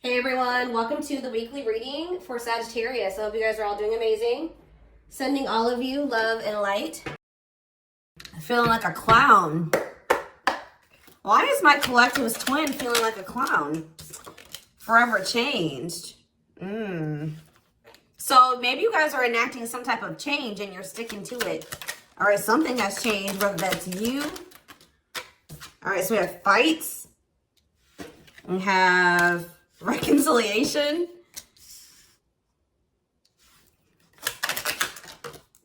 Hey everyone, welcome to the weekly reading for Sagittarius. I hope you guys are all doing amazing. Sending all of you love and light. I'm feeling like a clown. Why is my collective's twin feeling like a clown? Forever changed. So maybe you guys are enacting some type of change and you're sticking to it. All right, something has changed, whether that's you. All right, so we have fights. We have reconciliation.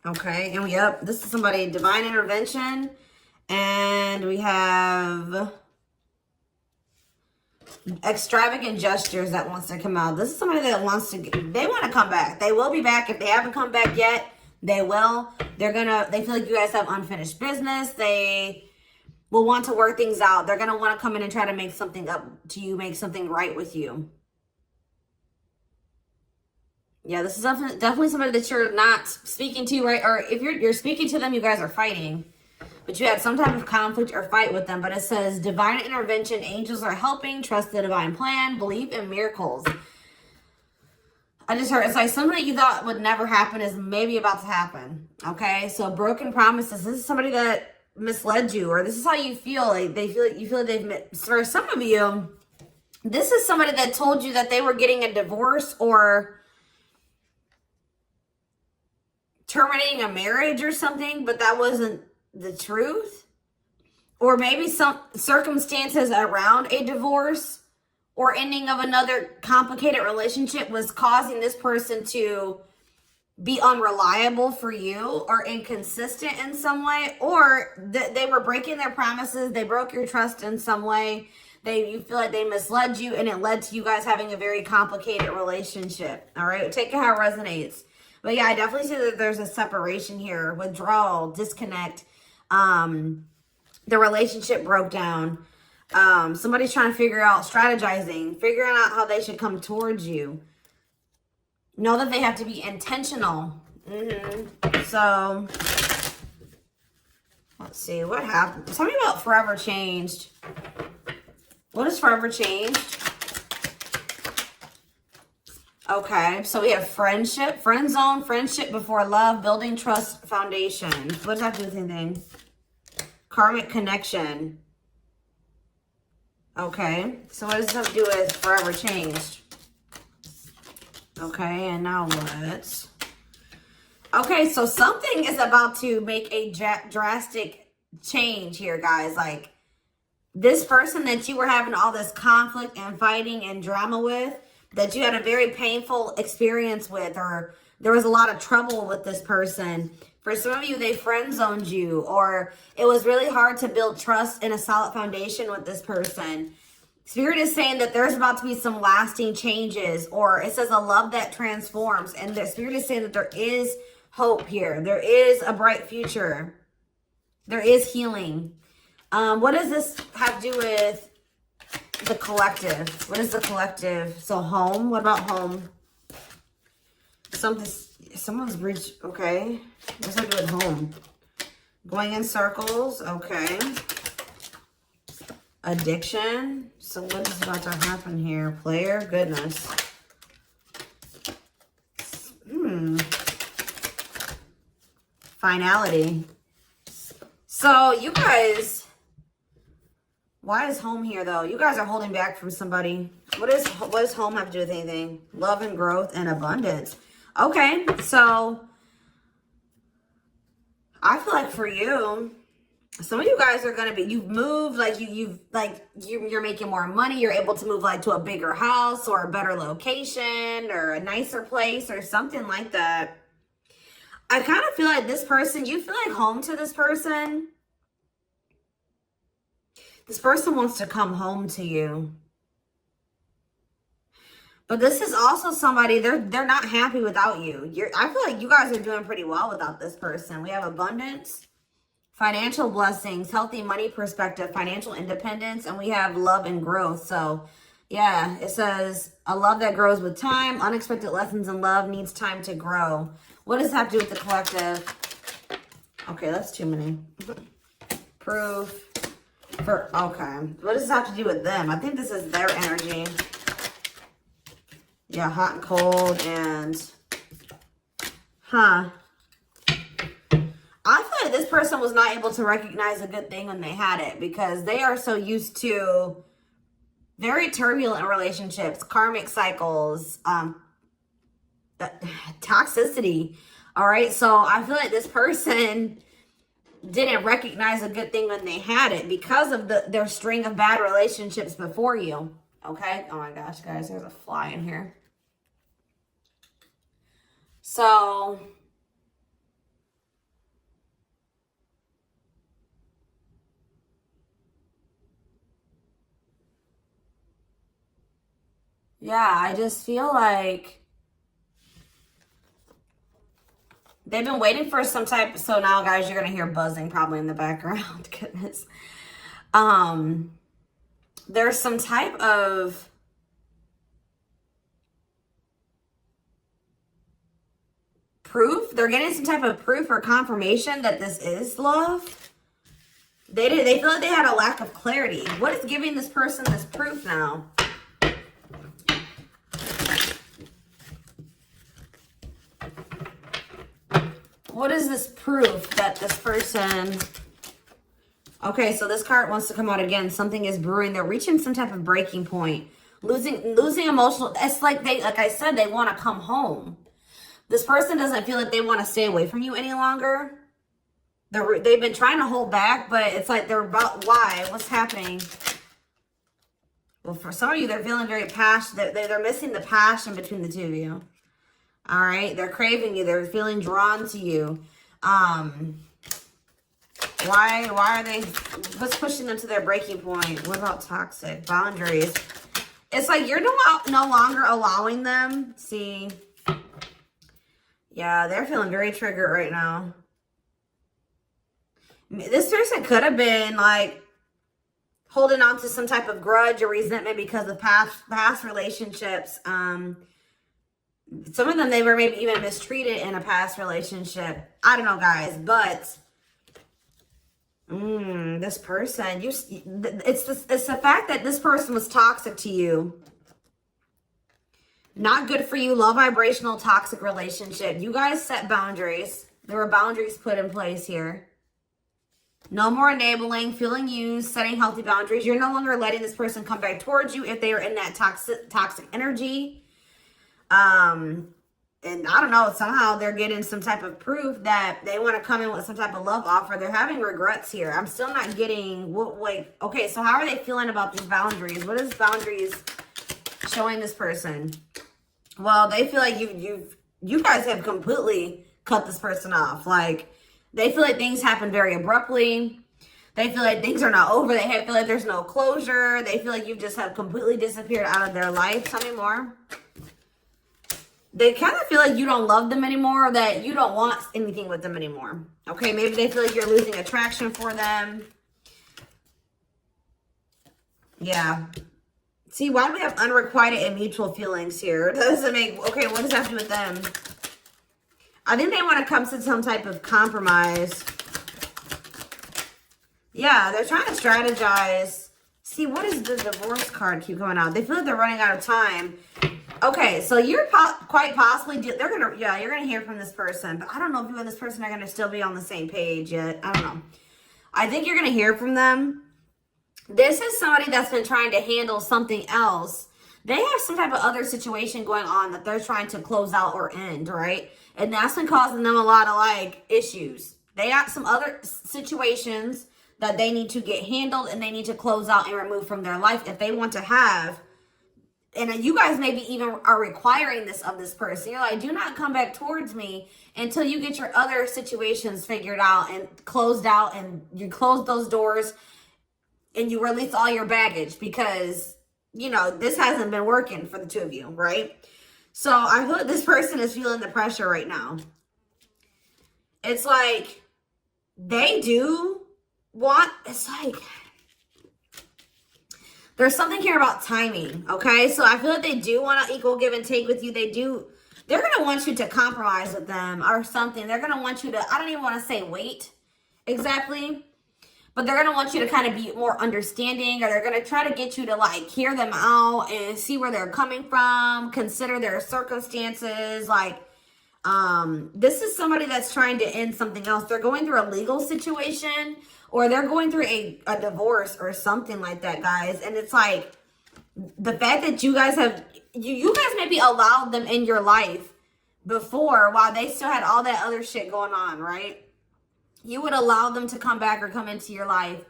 Okay, and this is somebody, divine intervention. And we have extravagant gestures that wants to come out. This is somebody that wants to, they want to come back. They will be back. If they haven't come back yet, they will. They feel like you guys have unfinished business. They will want to work things out. They're going to want to come in and try to make something up to you, make something right with you. Yeah, this is definitely somebody that you're not speaking to, right? Or if you're speaking to them, you guys are fighting. But you had some type of conflict or fight with them. But it says, divine intervention, angels are helping, trust the divine plan, believe in miracles. I just heard, it's like something that you thought would never happen is maybe about to happen. Okay, so broken promises. This is somebody that misled you, or this is how you feel. Like you feel like they've, for some of you, this is somebody that told you that they were getting a divorce or terminating a marriage or something, but that wasn't the truth. Or maybe some circumstances around a divorce or ending of another complicated relationship was causing this person to be unreliable for you or inconsistent in some way, or they were breaking their promises. They broke your trust in some way. You feel like they misled you, and it led to you guys having a very complicated relationship. All right, take it how it resonates. But yeah, I definitely see that there's a separation here, withdrawal, disconnect. The relationship broke down. Somebody's trying to figure out, strategizing, figuring out how they should come towards you. Know that they have to be intentional. So, let's see, what happened? Tell me about forever changed. What is forever changed? Okay, so we have friendship, friend zone, friendship before love, building trust, foundation. What does that do with anything? Karmic connection. Okay, so what does this have to do with forever changed? Okay, and now what? Okay, so something is about to make a drastic change here, guys. Like, this person that you were having all this conflict and fighting and drama with, that you had a very painful experience with, or there was a lot of trouble with this person. For some of you, they friend zoned you, or it was really hard to build trust and a solid foundation with this person. Spirit is saying that there's about to be some lasting changes, or it says a love that transforms. And the Spirit is saying that there is hope here. There is a bright future. There is healing. What does this have to do with the collective? What is the collective? So home. What about home? Someone's reached. Okay. What's that do with home? Going in circles. Okay. Addiction. So what is about to happen here? Player. Goodness. Finality. So you guys, why is home here though? You guys are holding back from somebody. What does home have to do with anything? Love and growth and abundance. Okay, so I feel like for you, some of you guys are gonna be, you've moved, like you're making more money. You're able to move like to a bigger house or a better location or a nicer place or something like that. I kind of feel like this person, you feel like home to this person. This person wants to come home to you. But this is also somebody, they're not happy without you. I feel like you guys are doing pretty well without this person. We have abundance, financial blessings, healthy money perspective, financial independence, and we have love and growth. So yeah, it says a love that grows with time. Unexpected lessons in love needs time to grow. What does that have to do with the collective? Okay, that's too many. Proof. Okay. What does this have to do with them? I think this is their energy. Yeah, hot and cold and... Huh. I feel like this person was not able to recognize a good thing when they had it because they are so used to very turbulent relationships, karmic cycles, toxicity. All right. So I feel like this person didn't recognize a good thing when they had it because of their string of bad relationships before you. Okay. Oh my gosh, guys, there's a fly in here. So yeah, I just feel like they've been waiting for some type. So now, guys, you're going to hear buzzing probably in the background. Goodness. There's some type of proof. They're getting some type of proof or confirmation that this is love. They feel like they had a lack of clarity. What is giving this person this proof now? What is this proof that this person... Okay, so this card wants to come out again. Something is brewing. They're reaching some type of breaking point. Losing emotional... It's like I said, they want to come home. This person doesn't feel like they want to stay away from you any longer. They've been trying to hold back, but it's like they're about... Why? What's happening? Well, for some of you, they're feeling very passionate. They're missing the passion between the two of you. All right, they're craving you. They're feeling drawn to you. Why are they? What's pushing them to their breaking point? What about toxic boundaries? It's like you're no longer allowing them. See, yeah, they're feeling very triggered right now. This person could have been like holding on to some type of grudge or resentment because of past relationships. Some of them, they were maybe even mistreated in a past relationship. I don't know, guys, but this person, it's the fact that this person was toxic to you. Not good for you, low vibrational, toxic relationship. You guys set boundaries. There were boundaries put in place here. No more enabling, feeling used, setting healthy boundaries. You're no longer letting this person come back towards you if they are in that toxic energy. And I don't know, somehow they're getting some type of proof that they want to come in with some type of love offer. They're having regrets here. I'm still not getting okay, so how are they feeling about these boundaries? What is boundaries showing this person? Well, they feel like you guys have completely cut this person off. Like, they feel like things happen very abruptly. They feel like things are not over. They feel like there's no closure. They feel like you just have completely disappeared out of their life. Tell me more. They kind of feel like you don't love them anymore, or that you don't want anything with them anymore. Okay, maybe they feel like you're losing attraction for them. Yeah. See, why do we have unrequited and mutual feelings here? It doesn't make... Okay, what does that have to do with them? I think they want to come to some type of compromise. Yeah, they're trying to strategize. See, what is the divorce card keep going out? They feel like they're running out of time. Okay, so you're quite possibly, you're gonna hear from this person, but I don't know if you and this person are gonna still be on the same page yet. I don't know. I think you're gonna hear from them. This is somebody that's been trying to handle something else. They have some type of other situation going on that they're trying to close out or end, right? And that's been causing them a lot of like issues. They have some other situations that they need to get handled and they need to close out and remove from their life if they want to have. And you guys maybe even are requiring this of this person. You're like, do not come back towards me until you get your other situations figured out and closed out, and you close those doors and you release all your baggage, because, you know, this hasn't been working for the two of you, right? So I feel like this person is feeling the pressure right now. It's like they do want, it's like... There's something here about timing, okay? So I feel like they do want to equal give and take with you. They're going to want you to compromise with them or something. They're going to want you to, I don't even want to say wait exactly, but they're going to want you to kind of be more understanding, or they're going to try to get you to like hear them out and see where they're coming from, consider their circumstances. Like, this is somebody that's trying to end something else. They're going through a legal situation, or they're going through a divorce or something like that, guys. And it's like, the fact that you guys have, you guys maybe allowed them in your life before while they still had all that other shit going on, right? You would allow them to come back or come into your life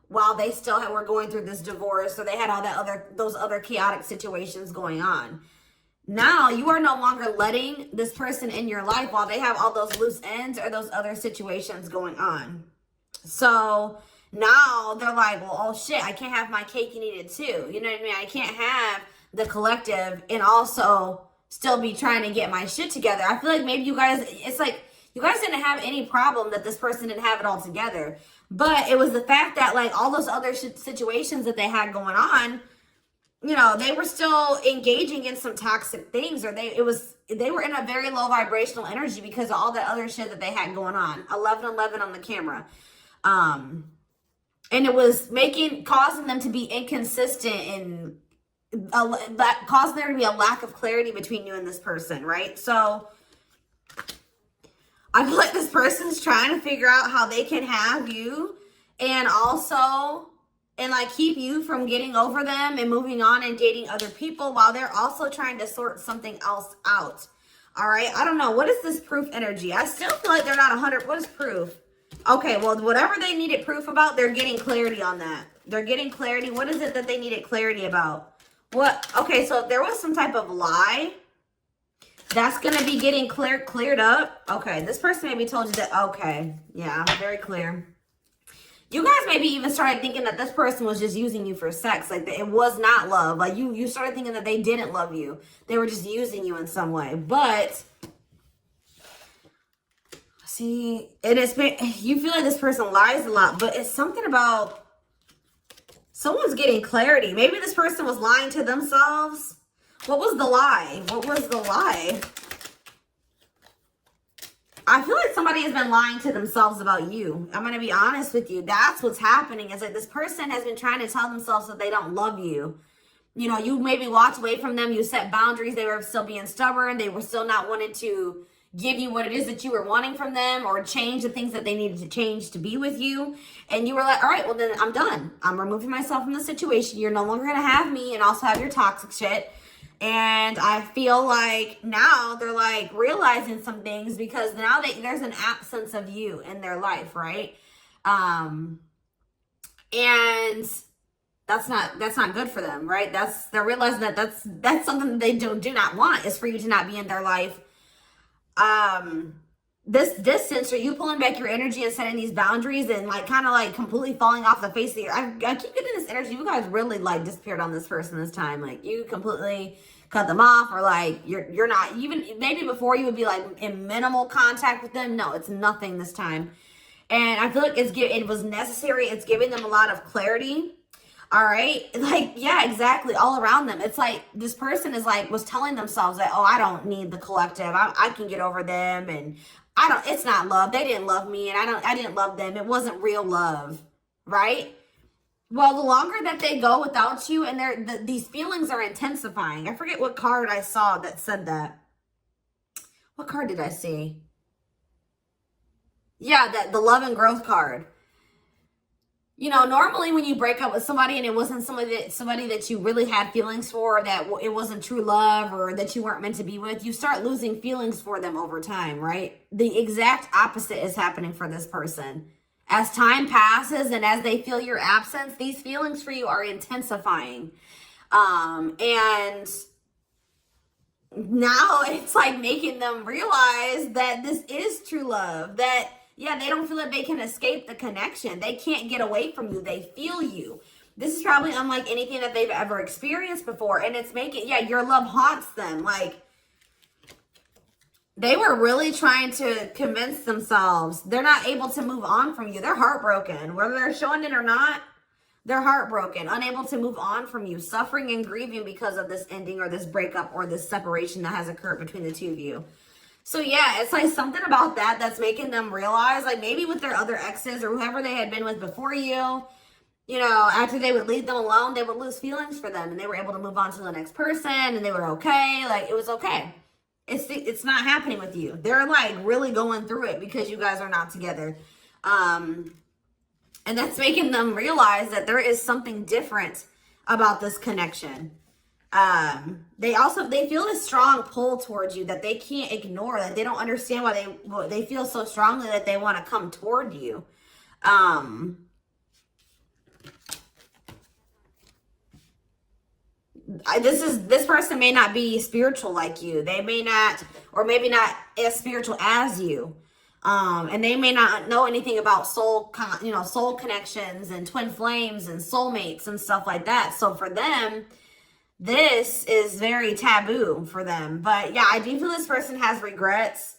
while they still were going through this divorce, or they had all that those other chaotic situations going on. Now you are no longer letting this person in your life while they have all those loose ends or those other situations going on. So now they're like, well, oh shit, I can't have my cake and eat it too. You know what I mean? I can't have the collective and also still be trying to get my shit together. I feel like maybe you guys, it's like, you guys didn't have any problem that this person didn't have it all together. But it was the fact that like all those other situations that they had going on, you know, they were still engaging in some toxic things, or they were in a very low vibrational energy because of all that other shit that they had going on. 1111 on the camera. And it was causing them to be inconsistent and causing there to be a lack of clarity between you and this person, right? So I feel like this person's trying to figure out how they can have you and also, and like keep you from getting over them and moving on and dating other people while they're also trying to sort something else out. All right. I don't know. What is this proof energy? I still feel like they're not 100. What is proof? Okay. Well, whatever they needed proof about, they're getting clarity on that. They're getting clarity. What is it that they needed clarity about? What? Okay. So if there was some type of lie, that's going to be getting cleared up. Okay. This person maybe told you that. Okay. Yeah. Very clear. You guys maybe even started thinking that this person was just using you for sex. Like, it was not love. Like, you started thinking that they didn't love you. They were just using you in some way. But, see, you feel like this person lies a lot. But it's something about someone's getting clarity. Maybe this person was lying to themselves. What was the lie? What was the lie? I feel like somebody has been lying to themselves about you. I'm going to be honest with you. That's what's happening. It's like this person has been trying to tell themselves that they don't love you. You know, you maybe walked away from them. You set boundaries. They were still being stubborn. They were still not wanting to give you what it is that you were wanting from them, or change the things that they needed to change to be with you. And you were like, all right, well then I'm done. I'm removing myself from the situation. You're no longer going to have me and also have your toxic shit. And I feel like now they're like realizing some things because now there's an absence of you in their life, right? And that's not good for them, right? They're realizing that that's something that they do not want, is for you to not be in their life. This distance, or you pulling back your energy and setting these boundaries and like kind of like completely falling off the face of the earth. I keep getting this energy. You guys really like disappeared on this person this time. Like, you completely cut them off, or like you're not even, maybe before you would be like in minimal contact with them. No, it's nothing this time. And I feel like it was necessary. It's giving them a lot of clarity. All right. Like, yeah, exactly. All around them. It's like this person was telling themselves that, oh, I don't need the collective. I can get over them. And it's not love. They didn't love me. And I didn't love them. It wasn't real love. Right. Well, the longer that they go without you, and these feelings are intensifying. I forget what card I saw that said that. What card did I see? Yeah, the love and growth card. You know, normally when you break up with somebody and it wasn't somebody that you really had feelings for, or that it wasn't true love, or that you weren't meant to be with, you start losing feelings for them over time, right? The exact opposite is happening for this person. As time passes and as they feel your absence, these feelings for you are intensifying. And now it's like making them realize that this is true love. That, yeah, they don't feel like they can escape the connection. They can't get away from you. They feel you. This is probably unlike anything that they've ever experienced before. And it's your love haunts them. Like, they were really trying to convince themselves they're not able to move on from you. They're heartbroken. Whether they're showing it or not, they're heartbroken, unable to move on from you, suffering and grieving because of this ending or this breakup or this separation that has occurred between the two of you. So yeah, it's like something about that that's making them realize, like maybe with their other exes or whoever they had been with before you know, after they would leave them alone, they would lose feelings for them and they were able to move on to the next person and they were okay. Like, it was okay. It's not happening with you. They're like really going through it because you guys are not together. And that's making them realize that there is something different about this connection. They feel this strong pull towards you that they can't ignore, that they don't understand why they feel so strongly that they want to come toward you. This person may not be spiritual like you. They may not, or maybe not as spiritual as you. And they may not know anything about soul connections and twin flames and soulmates and stuff like that. So for them, this is very taboo for them. But yeah, I do feel this person has regrets.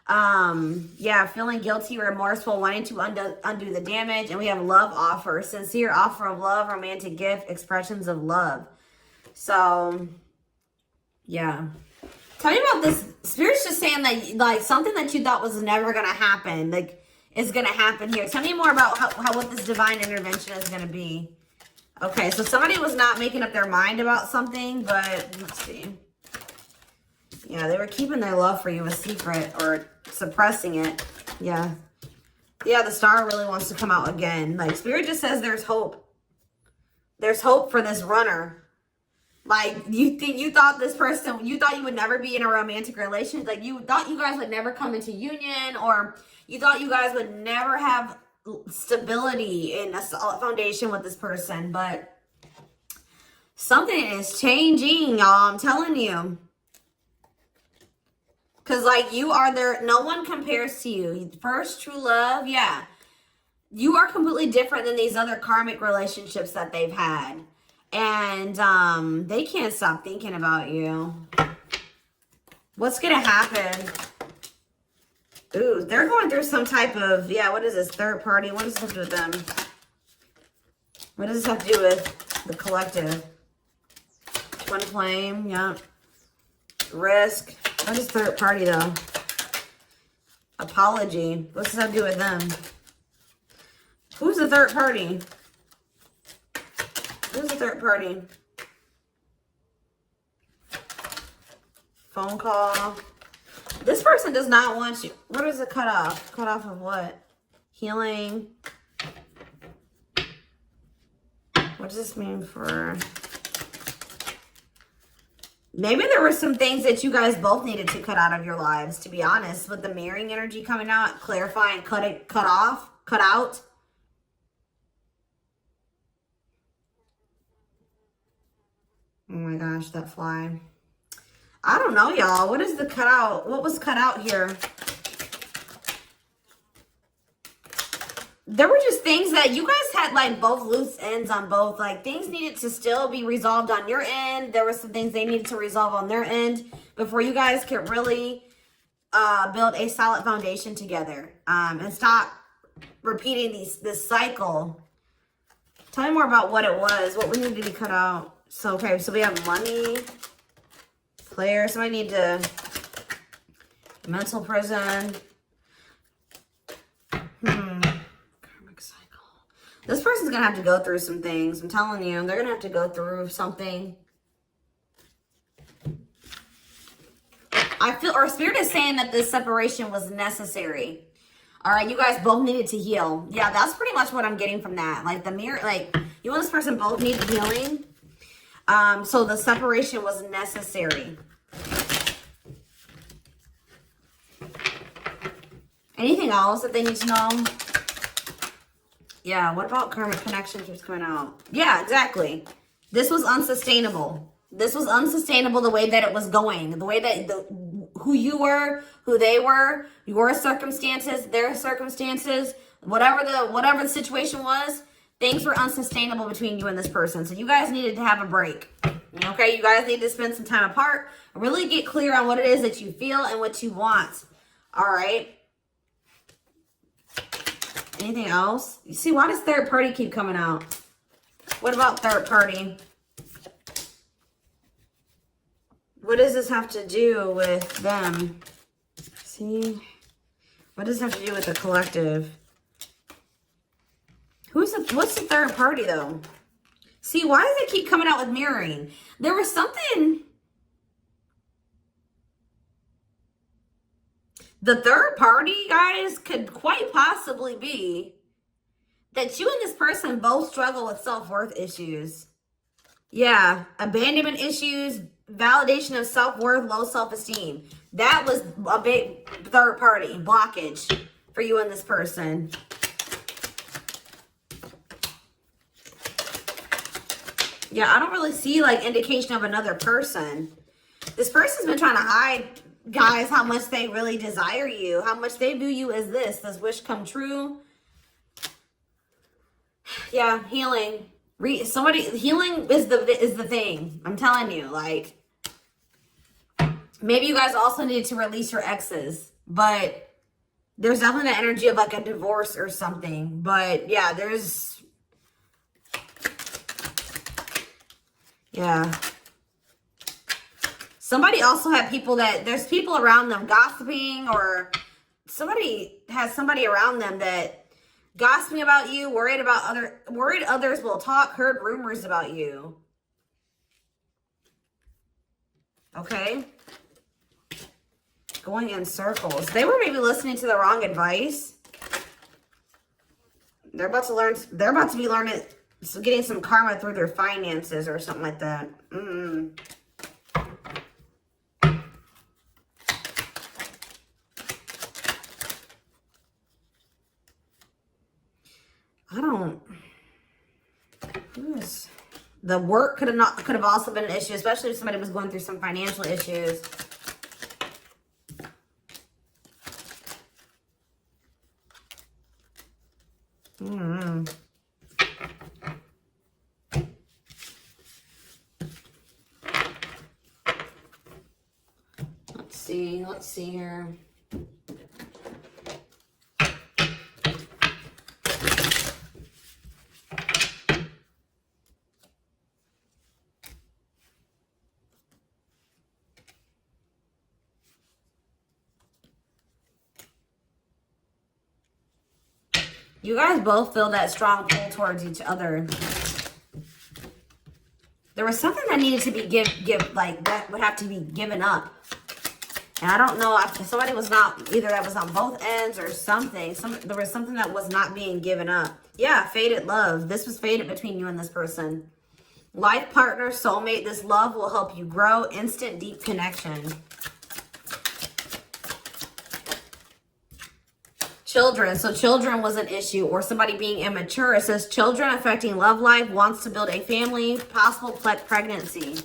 Yeah, feeling guilty, remorseful, wanting to undo the damage. And we have love offer, sincere offer of love, romantic gift, expressions of love. So, yeah. Tell me about this. Spirit's just saying that, like, something that you thought was never going to happen, like, is going to happen here. Tell me more about what this divine intervention is going to be. Okay, so somebody was not making up their mind about something, but let's see. Yeah, they were keeping their love for you a secret or suppressing it. Yeah. Yeah, the star really wants to come out again. Like, Spirit just says there's hope. There's hope for this runner. Like, you thought this person, you thought you would never be in a romantic relationship. Like, you thought you guys would never come into union, or you thought you guys would never have stability in a solid foundation with this person. But something is changing, y'all. I'm telling you. Because, like, you are there. No one compares to you. First true love, yeah. You are completely different than these other karmic relationships that they've had. And they can't stop thinking about you. What's going to happen? Ooh, they're going through some type of, yeah, what is this? Third party? What does this have to do with them? What does this have to do with the collective? Twin flame, yeah. Risk. What is third party, though? Apology. What's this have to do with them? Who's the third party? Who's the third party? Phone call. This person does not want you. What is it cut off? Cut off of what? Healing. What does this mean for... Maybe there were some things that you guys both needed to cut out of your lives, to be honest. With the mirroring energy coming out, clarifying, cut out. Oh my gosh, that fly. I don't know, y'all. What is the cutout? What was cut out here? There were just things that you guys had, like, both loose ends on both. Like, things needed to still be resolved on your end. There were some things they needed to resolve on their end before you guys could really build a solid foundation together. And stop repeating this cycle. Tell me more about what it was. What we needed to be cut out. So, okay, so we have money, player. So I need to, mental prison. Karmic cycle. This person's going to have to go through some things. I'm telling you, they're going to have to go through something. I feel, or Spirit is saying that this separation was necessary. All right, you guys both needed to heal. Yeah, that's pretty much what I'm getting from that. Like, the mirror, like, you and this person both needed healing. So the separation was necessary. Anything else that they need to know? Yeah, what about karmic connections keeps coming out? Yeah, exactly. This was unsustainable. This was unsustainable the way that it was going. The way that who you were, who they were, your circumstances, their circumstances, whatever the situation was. Things were unsustainable between you and this person. So you guys needed to have a break. Okay? You guys need to spend some time apart. Really get clear on what it is that you feel and what you want. All right? Anything else? You see, why does third party keep coming out? What about third party? What does this have to do with them? See? What does it have to do with the collective? What's the third party, though? See, why does it keep coming out with mirroring? There was something... The third party, guys, could quite possibly be that you and this person both struggle with self-worth issues. Yeah, abandonment issues, validation of self-worth, low self-esteem. That was a big third party blockage for you and this person. Yeah, I don't really see like indication of another person. This person's been trying to hide, guys, how much they really desire you, how much they view you as this. Does wish come true? Yeah, healing. Healing is the thing. I'm telling you, like, maybe you guys also need to release your exes, but there's definitely that energy of like a divorce or something. But yeah, yeah. Somebody also had there's people around them gossiping, or somebody has somebody around them that gossiping about you, worried others will talk, heard rumors about you. Okay. Going in circles. They were maybe listening to the wrong advice. They're about to be learning, getting some karma through their finances or something like that. The work could have also been an issue, especially if somebody was going through some financial issues. Let's see here. You guys both feel that strong pull towards each other. There was something that needed to be that would have to be given up. And I don't know if somebody was not, either that was on both ends or something. There was something that was not being given up. Yeah, fated love. This was fated between you and this person. Life partner, soulmate. This love will help you grow. Instant deep connection. Children. So children was an issue, or somebody being immature. It says children affecting love life, wants to build a family, possible pregnancy.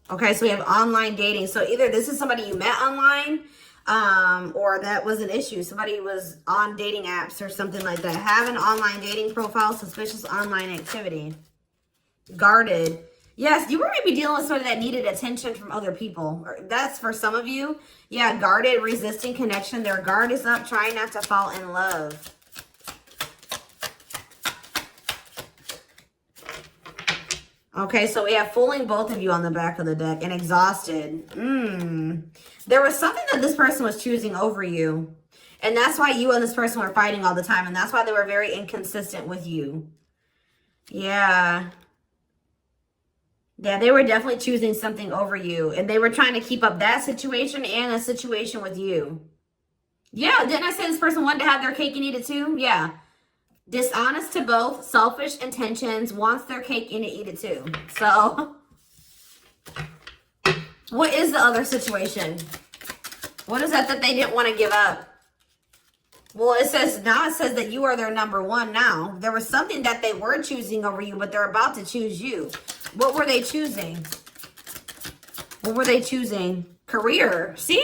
Okay, so we have online dating. So either this is somebody you met online, or that was an issue. Somebody was on dating apps or something like that. Have an online dating profile, suspicious online activity. Guarded. Yes, you were maybe dealing with somebody that needed attention from other people. That's for some of you. Yeah, guarded, resisting connection. Their guard is up, trying not to fall in love. Okay, so we have fooling both of you on the back of the deck and exhausted. There was something that this person was choosing over you. And that's why you and this person were fighting all the time. And that's why they were very inconsistent with you. Yeah. Yeah, they were definitely choosing something over you. And they were trying to keep up that situation and a situation with you. Yeah, didn't I say this person wanted to have their cake and eat it too? Yeah. Dishonest to both, selfish intentions, wants their cake and to eat it too. So, what is the other situation? What is that they didn't want to give up? Well, it says that you are their number one now. There was something that they were choosing over you, but they're about to choose you. What were they choosing? What were they choosing? Career. See?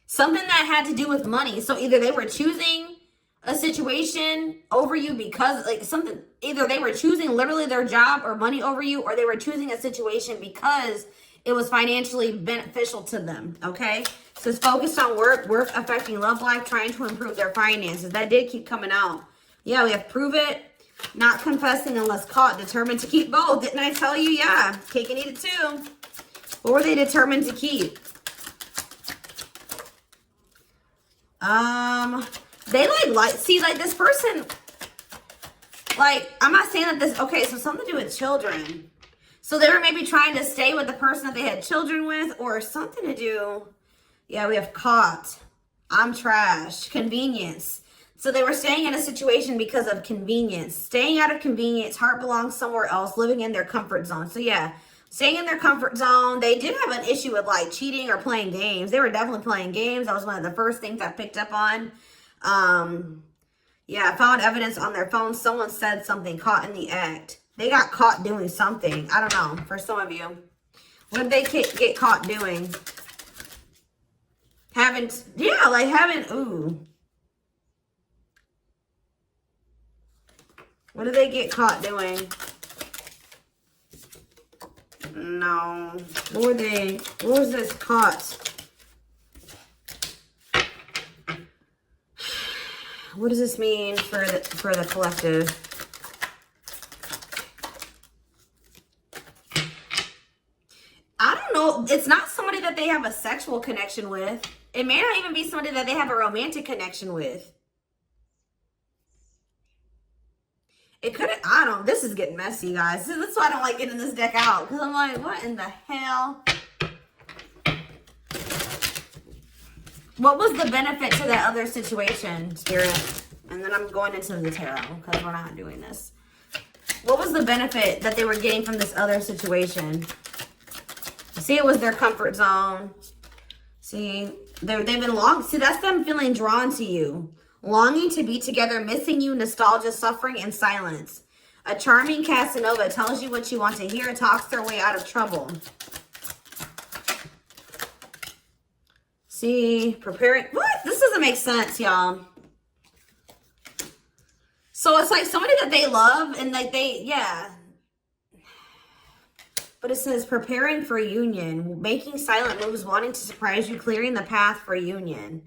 Something that had to do with money. So either they were choosing a situation over you because either they were choosing literally their job or money over you, or they were choosing a situation because it was financially beneficial to them. Okay, so it's focused on work affecting love life, trying to improve their finances. That did keep coming out. Yeah, we have prove it, not confessing unless caught, determined to keep both. Didn't I tell you? Yeah, cake and eat it too. What were they determined to keep? They see, like this person, like, I'm not saying that this, okay, so something to do with children. So they were maybe trying to stay with the person that they had children with, or something to do, yeah, we have caught, I'm trash, convenience. So they were staying in a situation because of convenience. Staying out of convenience, heart belongs somewhere else, living in their comfort zone. So yeah, staying in their comfort zone. They did have an issue with like cheating or playing games. They were definitely playing games. That was one of the first things I picked up on. Yeah, I found evidence on their phone. Someone said something, caught in the act. They got caught doing something. I don't know, for some of you. What did they get caught doing? Ooh. What did they get caught doing? No. What was this caught? What does this mean for the collective? I don't know. It's not somebody that they have a sexual connection with. It may not even be somebody that they have a romantic connection with. It could have, I don't, this is getting messy, guys. That's why I don't like getting this deck out. Because I'm like, what in the hell? What was the benefit to that other situation, Spirit? And then I'm going into the tarot because we're not doing this. What was the benefit that they were getting from this other situation? See, it was their comfort zone. See, they've been see, that's them feeling drawn to you. Longing to be together, missing you, nostalgia, suffering, and silence. A charming Casanova tells you what you want to hear, talks their way out of trouble. See, preparing. What? This doesn't make sense, y'all. So it's like somebody that they love and like yeah. But it says preparing for union, making silent moves, wanting to surprise you, clearing the path for union.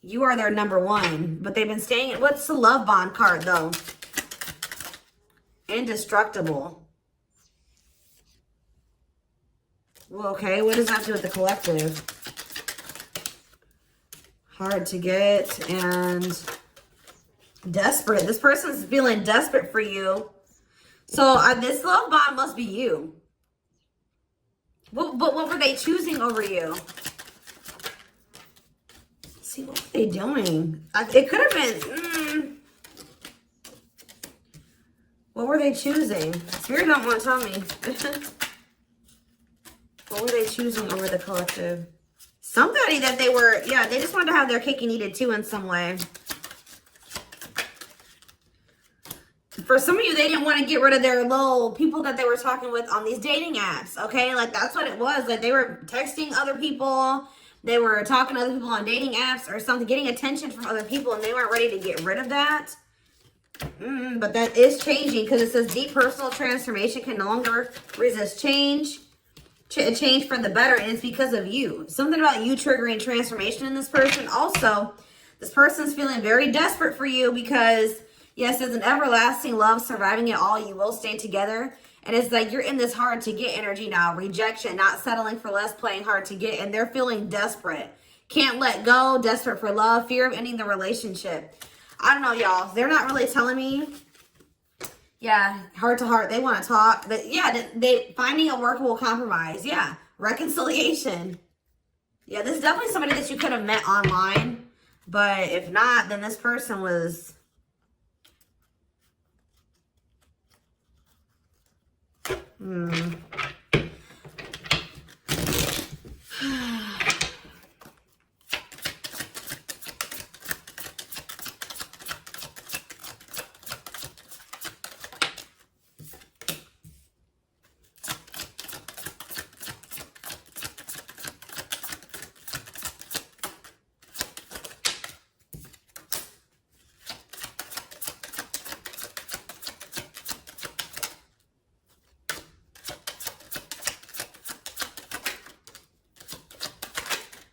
You are their number one, but they've been staying. What's the love bond card, though? Indestructible. Well, okay, what does that do with the collective? Hard to get and desperate. This person's feeling desperate for you. So this love bond must be you. But what were they choosing over you? See, what were they doing? It could have been, what were they choosing? Spirit don't want to tell me. What were they choosing over the collective? Somebody that they were, yeah, they just wanted to have their cake and eat it too in some way. For some of you, they didn't want to get rid of their little people that they were talking with on these dating apps, okay? Like, that's what it was. Like, they were texting other people. They were talking to other people on dating apps or something, getting attention from other people, and they weren't ready to get rid of that. But that is changing because it says deep personal transformation can no longer resist change. Change for the better, and it's because of you. Something about you triggering transformation in this person. Also, this person's feeling very desperate for you because, yes, there's an everlasting love surviving it all. You will stay together. And it's like you're in this hard to get energy now. Rejection, not settling for less, playing hard to get. And they're feeling desperate. Can't let go, desperate for love, fear of ending the relationship. I don't know, y'all. They're not really telling me. Yeah, heart to heart. They want to talk. But yeah, they finding a workable compromise. Yeah, reconciliation. Yeah, this is definitely somebody that you could have met online. But if not, then this person was...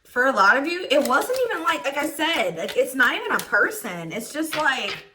For a lot of you, it wasn't even like I said, like it's not even a person. It's just like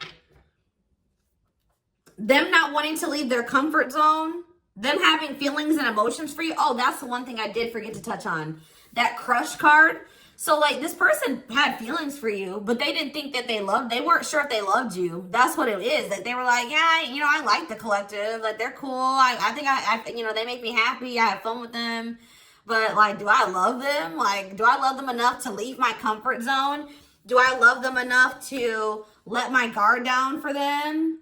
them not wanting to leave their comfort zone them having feelings and emotions for you. Oh, that's the one thing I did forget to touch on. That crush card. So, like, this person had feelings for you, but they didn't think that they weren't sure if they loved you. That's what it is. That they were like, yeah, you know, I like the collective. Like, they're cool. I think you know, they make me happy. I have fun with them. But, like, do I love them? Like, do I love them enough to leave my comfort zone? Do I love them enough to let my guard down for them?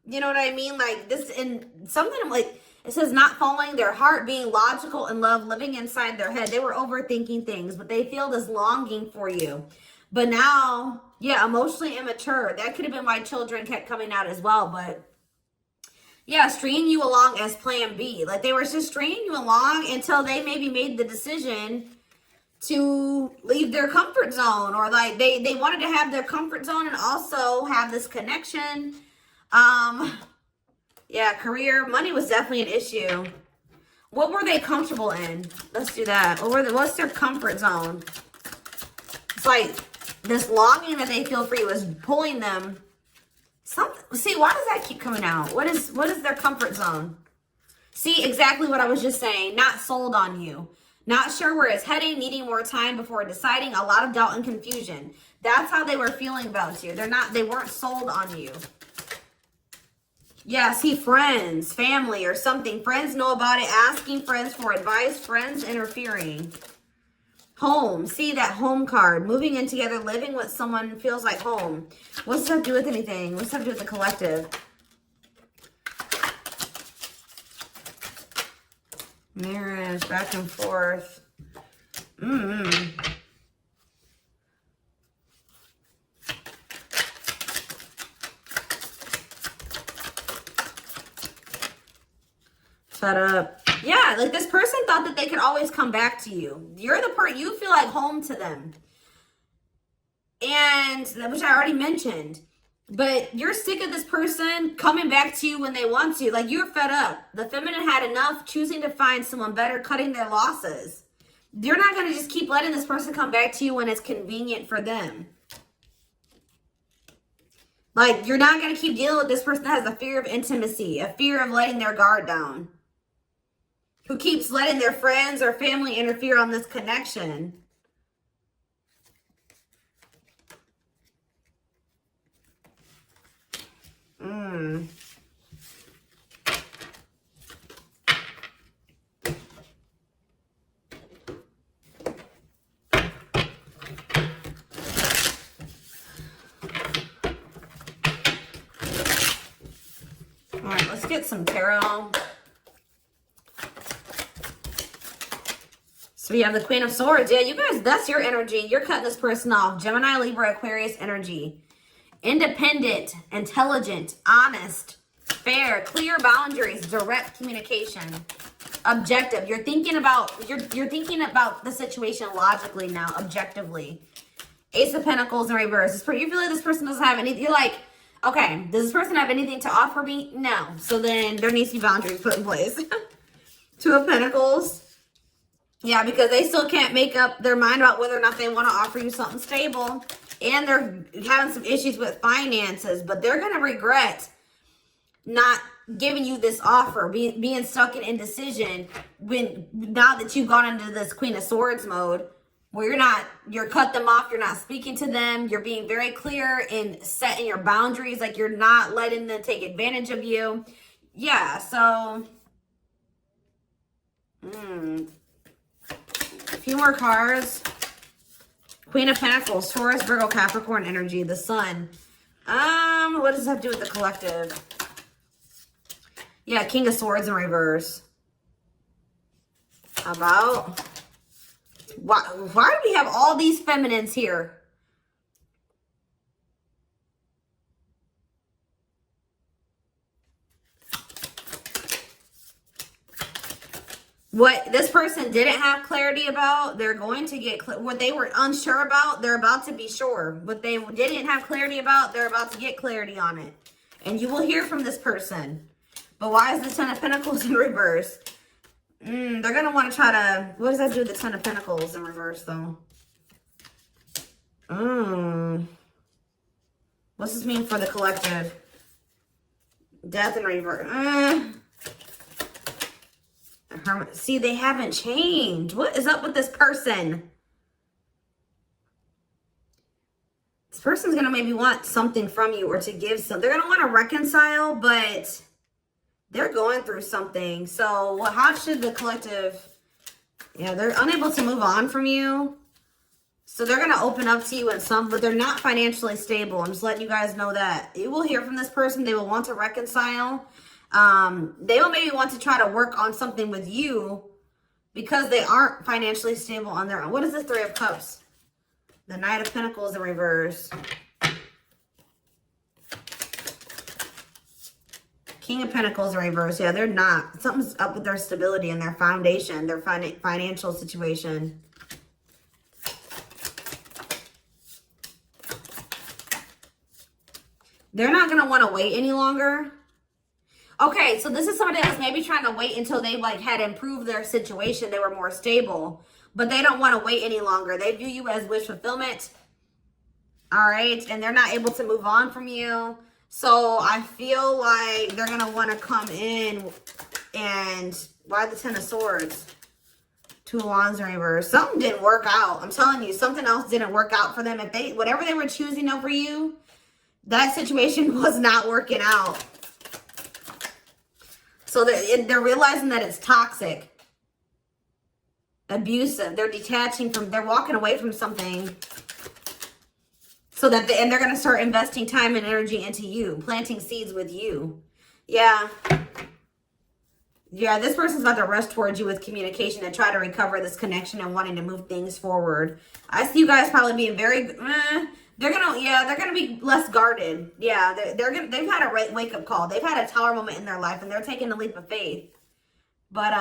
You know what I mean? Like, this, and something like, it says not following their heart, being logical in love, living inside their head. They were overthinking things, but they feel this longing for you. But now, yeah, emotionally immature. That could have been why children kept coming out as well. But yeah, stringing you along as plan B. Like, they were just stringing you along until they maybe made the decision to leave their comfort zone. Or like they wanted to have their comfort zone and also have this connection. Yeah, career, money was definitely an issue. What were they comfortable in? Let's do that. What's their comfort zone? It's like this longing that they feel for you is pulling them. See, why does that keep coming out? What is their comfort zone? See, exactly what I was just saying. Not sold on you. Not sure where it's heading, needing more time before deciding, a lot of doubt and confusion. That's how they were feeling about you. They weren't sold on you. Yeah, see, friends, family, or something. Friends know about it, asking friends for advice, friends interfering. Home, see that home card. Moving in together, living with someone feels like home. What's that do with anything? What's that do with the collective? Marriage, back and forth. Fed up. Yeah, like this person thought that they could always come back to you. You're the person, you feel like home to them. And, which I already mentioned. But you're sick of this person coming back to you when they want to. Like, you're fed up. The feminine had enough, choosing to find someone better, cutting their losses. You're not going to just keep letting this person come back to you when it's convenient for them. Like, you're not going to keep dealing with this person that has a fear of intimacy, a fear of letting their guard down, who keeps letting their friends or family interfere on this connection. All right, let's get some tarot. So we have the Queen of Swords. Yeah, you guys, that's your energy. You're cutting this person off. Gemini, Libra, Aquarius energy. Independent, intelligent, honest, fair, clear boundaries, direct communication, objective. You're thinking about the situation logically now, objectively. Ace of Pentacles in reverse. You feel like this person doesn't have anything. You're like, okay, does this person have anything to offer me? No. So then there needs to be boundaries put in place. Two of Pentacles. Yeah, because they still can't make up their mind about whether or not they want to offer you something stable. And they're having some issues with finances. But they're going to regret not giving you this offer, being stuck in indecision now that you've gone into this Queen of Swords mode, where you're cut them off, you're not speaking to them, you're being very clear in setting your boundaries, like you're not letting them take advantage of you. Yeah, so a few more cards. Queen of Pentacles, Taurus, Virgo, Capricorn energy, the Sun. What does that have to do with the collective? Yeah, King of Swords in reverse. How about? Why do we have all these feminines here? What this person didn't have clarity about, they're going to get what they were unsure about, they're about to be sure. What they didn't have clarity about, they're about to get clarity on it. And you will hear from this person. But why is the Ten of Pentacles in reverse? They're going to want to try to... What does that do with the Ten of Pentacles in reverse, though? What's this mean for the collective? Death in reverse. See, they haven't changed. What is up with this person? This person's going to maybe want something from you or to give some. They're going to want to reconcile, but they're going through something. So how should the collective... Yeah, they're unable to move on from you. So they're going to open up to you in some, but they're not financially stable. I'm just letting you guys know that. You will hear from this person. They will want to reconcile. They will maybe want to try to work on something with you because they aren't financially stable on their own. What is the Three of Cups? The Knight of Pentacles in reverse. King of Pentacles in reverse. Yeah, they're not. Something's up with their stability and their foundation, their financial situation. They're not going to want to wait any longer. Okay, so this is somebody that was maybe trying to wait until they like had improved their situation. They were more stable, but they don't want to wait any longer. They view you as wish fulfillment. All right, and they're not able to move on from you. So I feel like they're going to want to come in and... Why the Ten of Swords? Two of Wands in reverse. Something didn't work out. I'm telling you, something else didn't work out for them. If they, whatever they were choosing over you, that situation was not working out. So they're realizing that it's toxic, abusive. They're detaching from, they're walking away from something. So that, and they're going to start investing time and energy into you, planting seeds with you. Yeah. Yeah, this person's about to rush towards you with communication and try to recover this connection and wanting to move things forward. I see you guys probably being very, they're gonna be less guarded. Yeah, they've had a wake up call. They've had a tower moment in their life and they're taking a leap of faith. But